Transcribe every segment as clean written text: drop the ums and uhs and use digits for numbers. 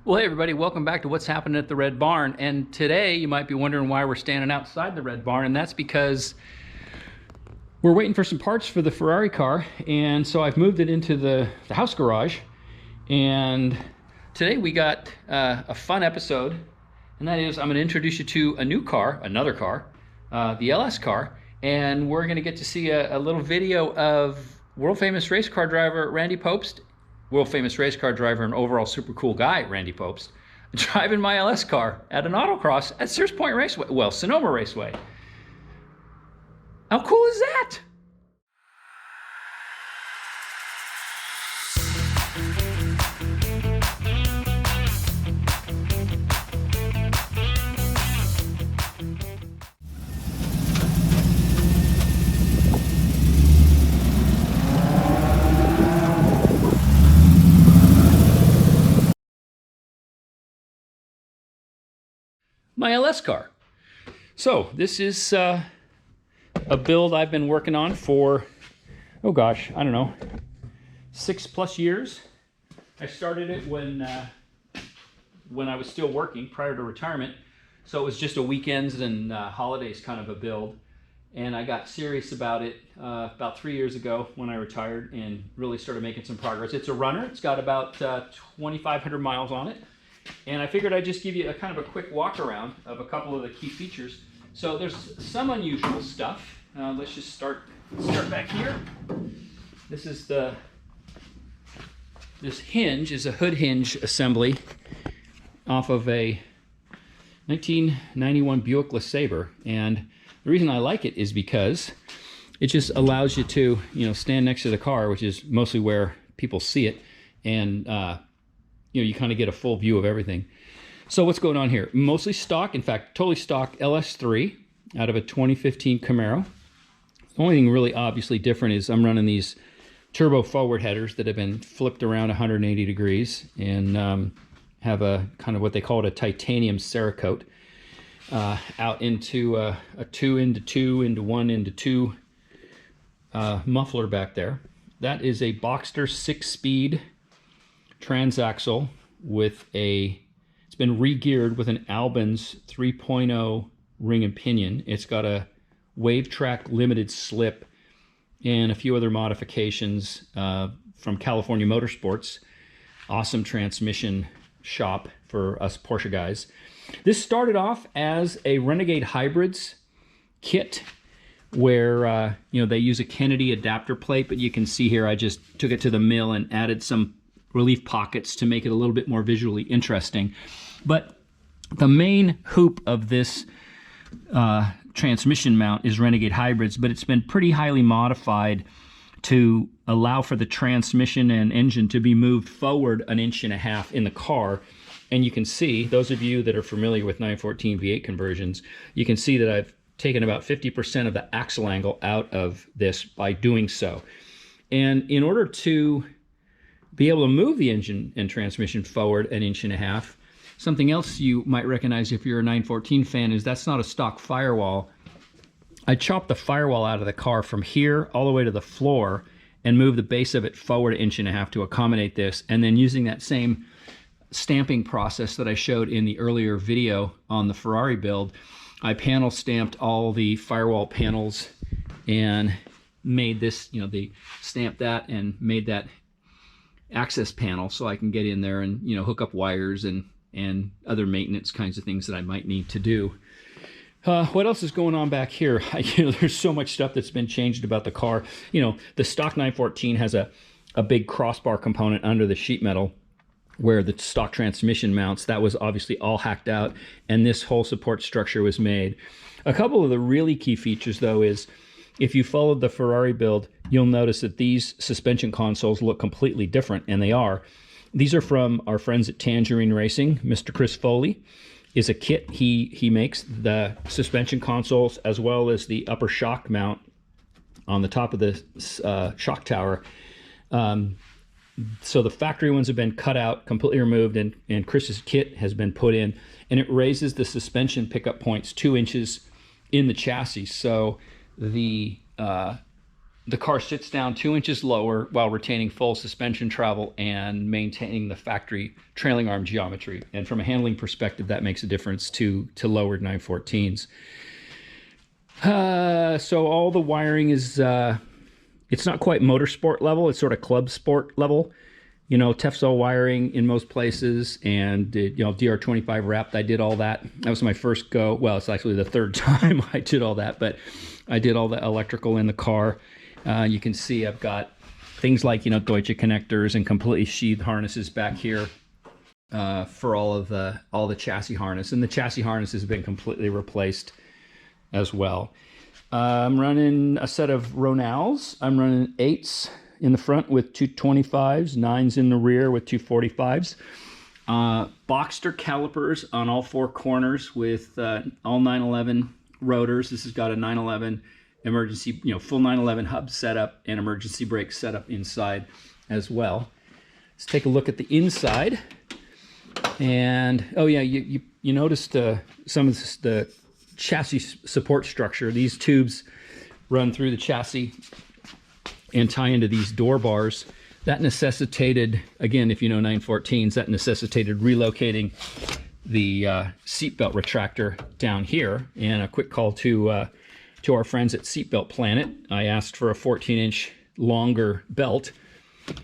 Well, hey everybody, welcome back to What's Happening at the Red Barn. And today you might be wondering why we're standing outside the Red Barn, and that's because we're waiting for some parts for the Ferrari car, and so I've moved it into the house garage. And today we got a fun episode, and that is I'm going to introduce you to a new car, another car, the LS car, and we're going to get to see a little video of world-famous race car driver Randy Pobst, world-famous race car driver and overall super cool guy Randy Pobst, driving my LS car at an autocross at Sears Point Raceway, well, Sonoma Raceway. How cool is that? My LS car. So this is a build I've been working on for, oh gosh, I don't know, 6+ years. I started it when I was still working prior to retirement. So it was just a weekends and holidays kind of a build. And I got serious about it about 3 years ago when I retired and really started making some progress. It's a runner. It's got about 2,500 miles on it. And I figured I'd just give you a kind of a quick walk around of a couple of the key features. So there's some unusual stuff. Let's just start back here. This hinge is a hood hinge assembly off of a 1991 Buick LeSabre. And the reason I like it is because it just allows you to, stand next to the car, which is mostly where people see it, and you kind of get a full view of everything. So what's going on here? Mostly stock, in fact, totally stock LS3 out of a 2015 Camaro. The only thing really obviously different is I'm running these turbo forward headers that have been flipped around 180 degrees and have a kind of what they call it a titanium Cerakote out into a 2 into 2 into 1 into 2 muffler back there. That is a Boxster 6-speed transaxle with it's been re-geared with an Albin's 3.0 ring and pinion. It's got a wave track limited slip and a few other modifications from California Motorsports. Awesome transmission shop for us Porsche guys. This started off as a Renegade Hybrids kit where they use a Kennedy adapter plate, but you can see here I just took it to the mill and added some relief pockets to make it a little bit more visually interesting. But the main hoop of this transmission mount is Renegade Hybrids, but it's been pretty highly modified to allow for the transmission and engine to be moved forward 1.5 inches in the car. And you can see, those of you that are familiar with 914 V8 conversions, you can see that I've taken about 50% of the axle angle out of this by doing so. And in order to be able to move the engine and transmission forward 1.5 inches. Something else you might recognize if you're a 914 fan is that's not a stock firewall. I chopped the firewall out of the car from here all the way to the floor and moved the base of it forward 1.5 inches to accommodate this. And then using that same stamping process that I showed in the earlier video on the Ferrari build, I panel stamped all the firewall panels and made this, they stamped that and made that access panel so I can get in there and hook up wires and other maintenance kinds of things that I might need to do. What else is going on back here? There's so much stuff that's been changed about the car. The stock 914 has a big crossbar component under the sheet metal where the stock transmission mounts. That was obviously all hacked out, and this whole support structure was made. A couple of the really key features though is if you followed the Ferrari build, you'll notice that these suspension consoles look completely different, and they are. These are from our friends at Tangerine Racing. Mr. Chris Foley is a kit. He makes the suspension consoles as well as the upper shock mount on the top of the shock tower. So the factory ones have been cut out, completely removed, and Chris's kit has been put in, and it raises the suspension pickup points 2 inches in the chassis. So the the car sits down 2 inches lower while retaining full suspension travel and maintaining the factory trailing arm geometry. And from a handling perspective, that makes a difference to lowered 914s. So all the wiring is, it's not quite motorsport level. It's sort of club sport level. You know, Tefsol wiring in most places, and you know, DR25 wrapped. I did all that. That was my first go. Well, it's actually the third time I did all that, but I did all the electrical in the car. You can see I've got things like, you know, Deutsche connectors and completely sheathed harnesses back here for all the chassis harness, and the chassis harness has been completely replaced as well. I'm running a set of Ronals. I'm running 8s in the front with 225s, 9s in the rear with 245s. Boxster calipers on all 4 corners with all 911 rotors. This has got a 911 emergency, you know, full 911 hub setup and emergency brake setup inside as well. Let's take a look at the inside. And oh yeah, you noticed some of the chassis support structure. These tubes run through the chassis and tie into these door bars. That necessitated, again, if you know 914s, that necessitated relocating the seatbelt retractor down here. And a quick call to our friends at Seatbelt Planet. I asked for a 14-inch longer belt,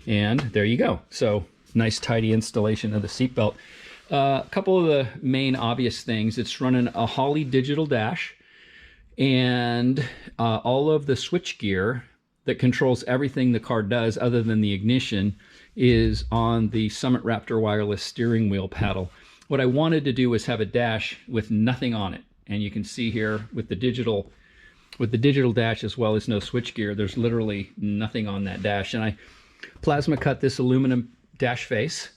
and there you go. So nice tidy installation of the seatbelt. A couple of the main obvious things: it's running a Holley digital dash, and all of the switch gear that controls everything the car does other than the ignition is on the Summit Raptor wireless steering wheel paddle. What I wanted to do was have a dash with nothing on it, and you can see here with the digital dash as well as no switch gear, there's literally nothing on that dash. And I plasma cut this aluminum dash face.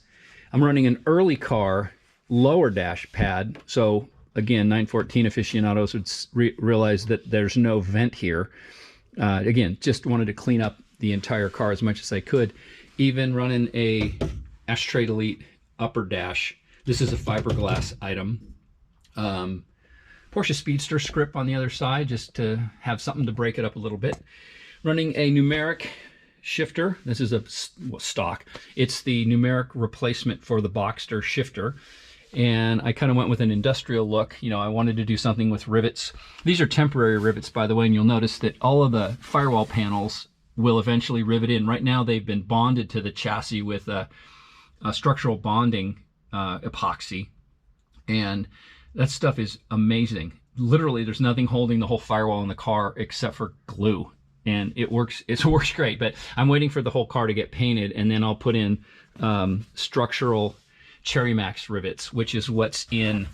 I'm running an early car lower dash pad, so again, 914 aficionados would realize that there's no vent here. Again, just wanted to clean up the entire car as much as I could. Even running a Ashtray Elite upper dash. This is a fiberglass item. Porsche Speedster script on the other side, just to have something to break it up a little bit. Running a numeric shifter. This is a stock. It's the numeric replacement for the Boxster shifter. And I kind of went with an industrial look. You know, I wanted to do something with rivets. These are temporary rivets, by the way, and you'll notice that all of the firewall panels will eventually rivet in. Right now, they've been bonded to the chassis with a structural bonding epoxy, and that stuff is amazing. Literally, there's nothing holding the whole firewall in the car except for glue, and it works. It works great. But I'm waiting for the whole car to get painted, and then I'll put in structural Cherry Max rivets, which is what's in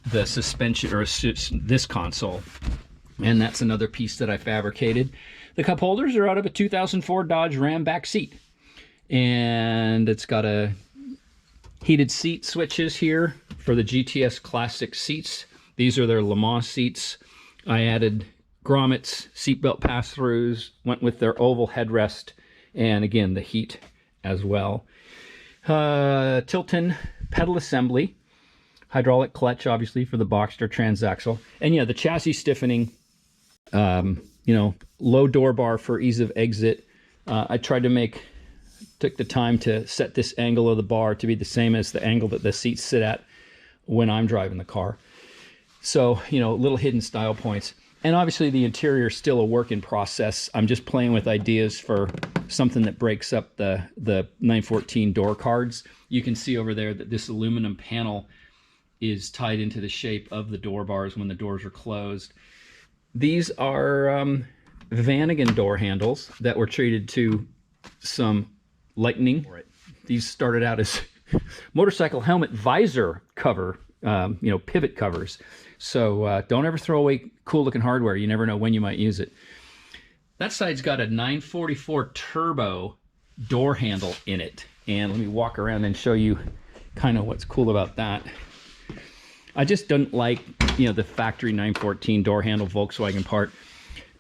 the suspension or this console, and that's another piece that I fabricated. The cup holders are out of a 2004 Dodge Ram back seat, and it's got a heated seat switches here for the GTS Classic seats. These are their Le Mans seats. I added grommets, seatbelt pass-throughs, went with their oval headrest, and again the heat as well. Tilton pedal assembly, hydraulic clutch obviously for the Boxster transaxle, and yeah, the chassis stiffening, you know, low door bar for ease of exit. I tried to took the time to set this angle of the bar to be the same as the angle that the seats sit at when I'm driving the car. So, you know, little hidden style points. And obviously the interior is still a work in process. I'm just playing with ideas for something that breaks up the 914 door cards. You can see over there that this aluminum panel is tied into the shape of the door bars when the doors are closed. These are Vanagon door handles that were treated to some lightning. These started out as motorcycle helmet visor cover, you know, pivot covers. So don't ever throw away cool looking hardware. You never know when you might use it. That side's got a 944 turbo door handle in it. And let me walk around and show you kind of what's cool about that. I just don't like, you know, the factory 914 door handle Volkswagen part.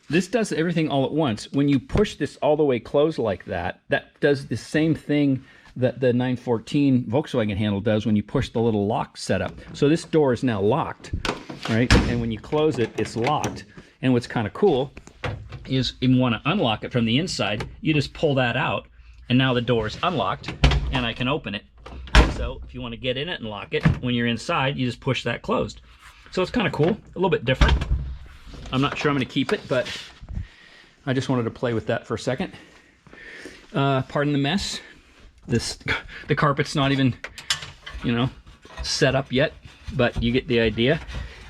This does everything all at once. When you push this all the way closed like that, that does the same thing that the 914 Volkswagen handle does when you push the little lock setup. So this door is now locked, right? And when you close it, it's locked. And what's kind of cool is if you want to unlock it from the inside, you just pull that out, and now the door is unlocked, and I can open it. So if you want to get in it and lock it, when you're inside, you just push that closed. So it's kind of cool, a little bit different. I'm not sure I'm going to keep it, but I just wanted to play with that for a second. Pardon the mess. The carpet's not even, you know, set up yet, but you get the idea.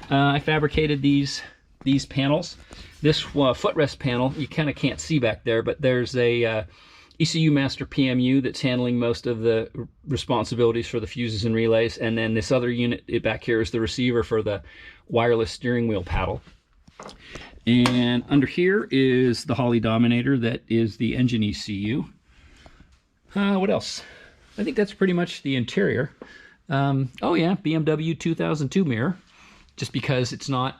I fabricated these panels. This footrest panel, you kind of can't see back there, but there's a ECU Master PMU that's handling most of the responsibilities for the fuses and relays, and then this other unit back here is the receiver for the wireless steering wheel paddle. And under here is the Holley Dominator that is the engine ECU. What else? I think that's pretty much the interior. Oh yeah, BMW 2002 mirror. Just because it's no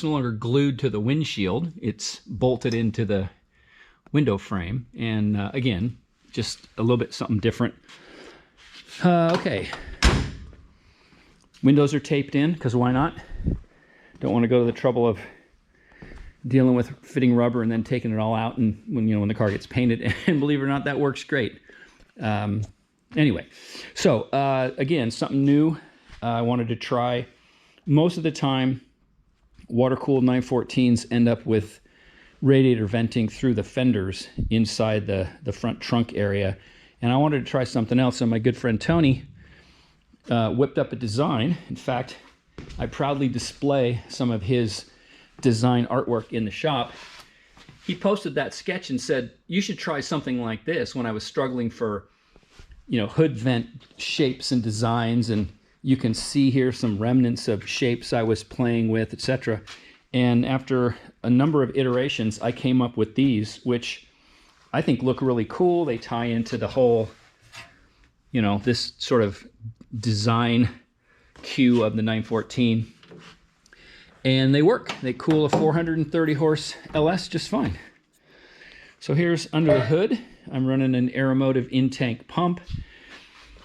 longer glued to the windshield, it's bolted into the window frame. And again, just a little bit something different. Okay. Windows are taped in, because why not? Don't want to go to the trouble of dealing with fitting rubber and then taking it all out and when the car gets painted. And believe it or not, that works great. Anyway, so again, something new I wanted to try. Most of the time, water-cooled 914s end up with radiator venting through the fenders inside the front trunk area. And I wanted to try something else, so my good friend Tony whipped up a design. In fact, I proudly display some of his design artwork in the shop. He posted that sketch and said, you should try something like this, when I was struggling for, hood vent shapes and designs. And you can see here some remnants of shapes I was playing with, etc. And after a number of iterations, I came up with these, which I think look really cool. They tie into the whole, this sort of design cue of the 914. And they work. They cool a 430 horse LS just fine. So here's under the hood. I'm running an Aeromotive in-tank pump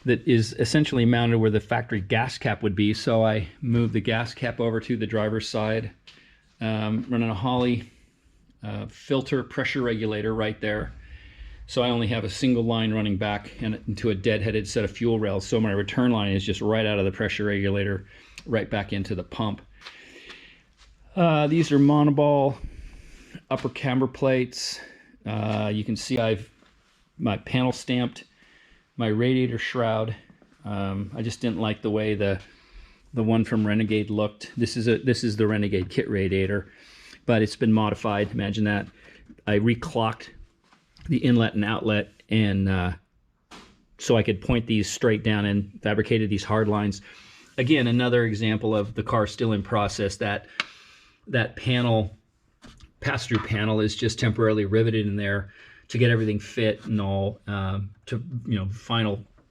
that is essentially mounted where the factory gas cap would be. So I moved the gas cap over to the driver's side. Running a Holley filter pressure regulator right there. So I only have a single line running back and into a deadheaded set of fuel rails. So my return line is just right out of the pressure regulator, right back into the pump. These are monoball upper camber plates. You can see I've my panel stamped my radiator shroud. I just didn't like the way the one from Renegade looked. This is the Renegade kit radiator, but it's been modified. Imagine that. I reclocked the inlet and outlet, and so I could point these straight down, and fabricated these hard lines. Again, another example of the car still in process. That panel, pass-through panel, is just temporarily riveted in there to get everything fit and all, to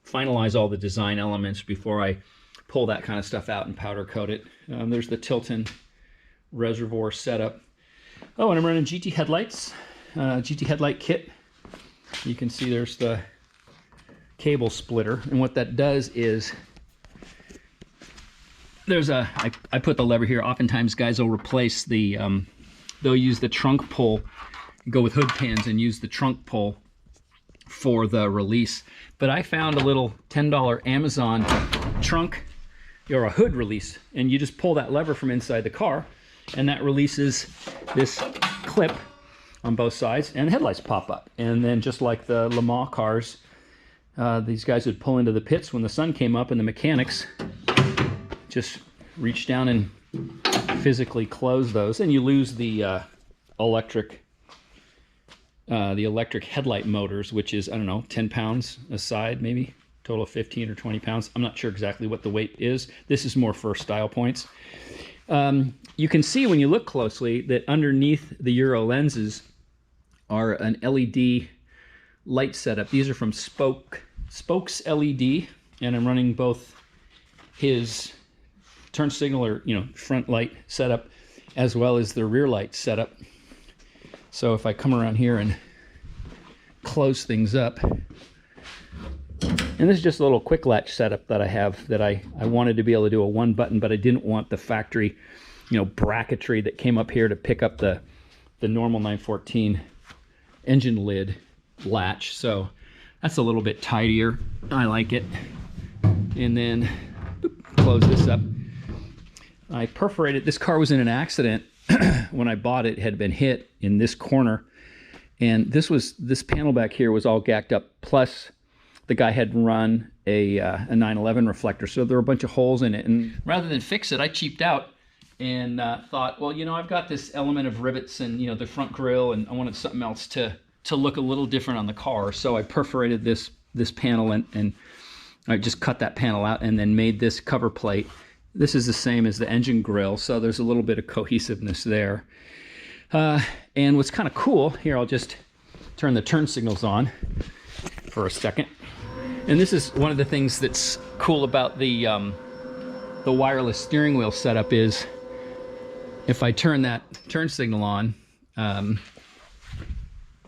finalize all the design elements before I pull that kind of stuff out and powder coat it. There's the Tilton reservoir setup. Oh, and I'm running GT headlights, GT headlight kit. You can see there's the cable splitter, and what that does is I put the lever here. Oftentimes guys will replace the, they'll use the trunk pull, go with hood pins and use the trunk pull for the release. But I found a little $10 Amazon trunk or a hood release, and you just pull that lever from inside the car, and that releases this clip on both sides, and headlights pop up. And then just like the Le Mans cars, these guys would pull into the pits when the sun came up, and the mechanics just reach down and physically close those, and you lose the electric headlight motors, which is, I don't know, 10 pounds a side, maybe total of 15 or 20 pounds. I'm not sure exactly what the weight is. This is more for style points. You can see when you look closely that underneath the Euro lenses are an LED light setup. These are from Spokes LED, and I'm running both his turn signal or front light setup as well as the rear light setup. So if I come around here and close things up, and this is just a little quick latch setup that I have, that I wanted to be able to do a one button, but I didn't want the factory bracketry that came up here to pick up the the normal 914 engine lid latch. So that's a little bit tidier. I like it. And then close this up. I perforated, this car was in an accident when I bought it. It had been hit in this corner, and this panel back here was all gacked up, plus the guy had run a 911 reflector, so there were a bunch of holes in it. And rather than fix it, I cheaped out and thought, well, I've got this element of rivets and the front grille, and I wanted something else to look a little different on the car. So I perforated this panel, and I just cut that panel out and then made this cover plate. This is the same as the engine grille, so there's a little bit of cohesiveness there. And what's kind of cool, here I'll just turn the turn signals on for a second. And this is one of the things that's cool about the wireless steering wheel setup is if I turn that turn signal on,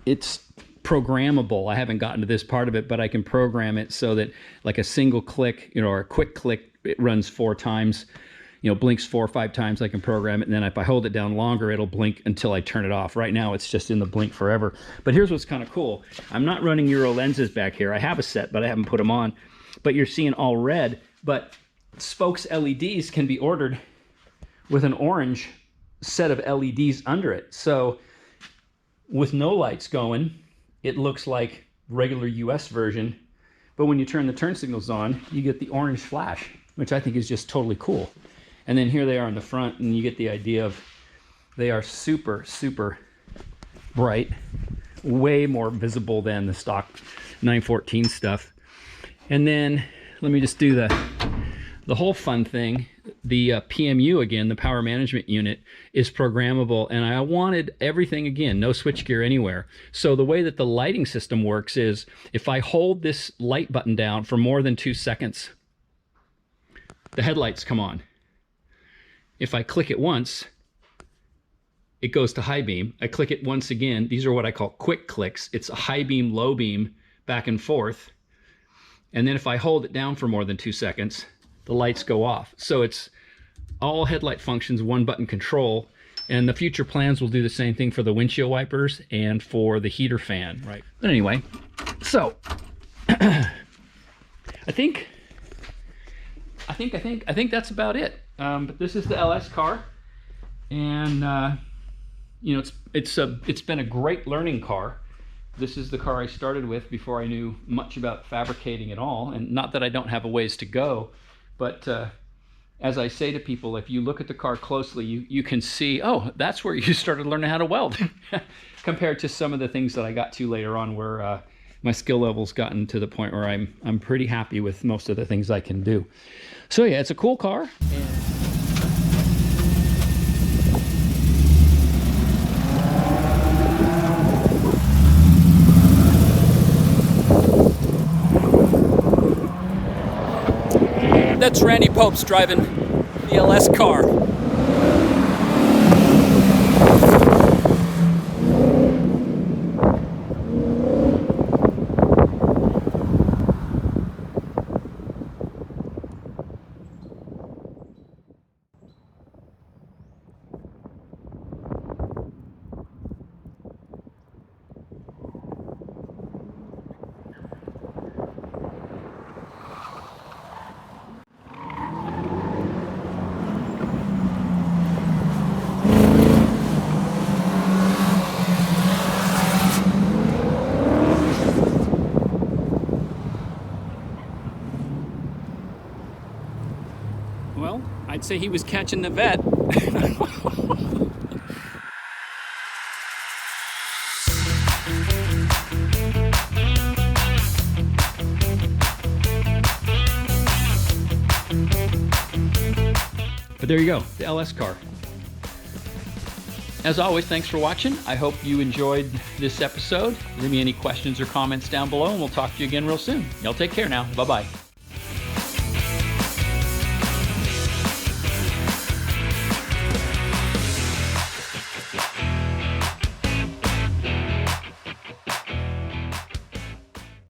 it's programmable. I haven't gotten to this part of it, but I can program it so that like a single click, or a quick click, it runs 4 times, blinks 4 or 5 times. I can program it, and then if I hold it down longer, it'll blink until I turn it off. Right now, it's just in the blink forever. But here's what's kind of cool. I'm not running Euro lenses back here. I have a set, but I haven't put them on. But you're seeing all red, but spokes LEDs can be ordered with an orange set of LEDs under it. So with no lights going, it looks like regular US version, but when you turn the turn signals on, you get the orange flash, which I think is just totally cool. And then here they are in the front, and you get the idea of they are super, super bright, way more visible than the stock 914 stuff. And then let me just do the whole fun thing. The PMU, again, the power management unit, is programmable, and I wanted everything, again, no switchgear anywhere. So the way that the lighting system works is if I hold this light button down for more than 2 seconds, the headlights come on. If I click it once, it goes to high beam. I click it once again. These are what I call quick clicks. It's a high beam, low beam, back and forth. And then if I hold it down for more than 2 seconds, the lights go off. So it's all headlight functions, one button control, and the future plans will do the same thing for the windshield wipers and for the heater fan, right? But anyway, so I think that's about it. But this is the LS car, and it's been a great learning car. This is the car I started with before I knew much about fabricating at all, and not that I don't have a ways to go. But as I say to people, if you look at the car closely, you can see, oh, that's where you started learning how to weld, compared to some of the things that I got to later on, where my skill level's gotten to the point where I'm pretty happy with most of the things I can do. So yeah, it's a cool car. That's Randy Pobst driving the LS car. Well, I'd say he was catching the vet. But there you go, the LS car. As always, thanks for watching. I hope you enjoyed this episode. Leave me any questions or comments down below, and we'll talk to you again real soon. Y'all take care now. Bye-bye.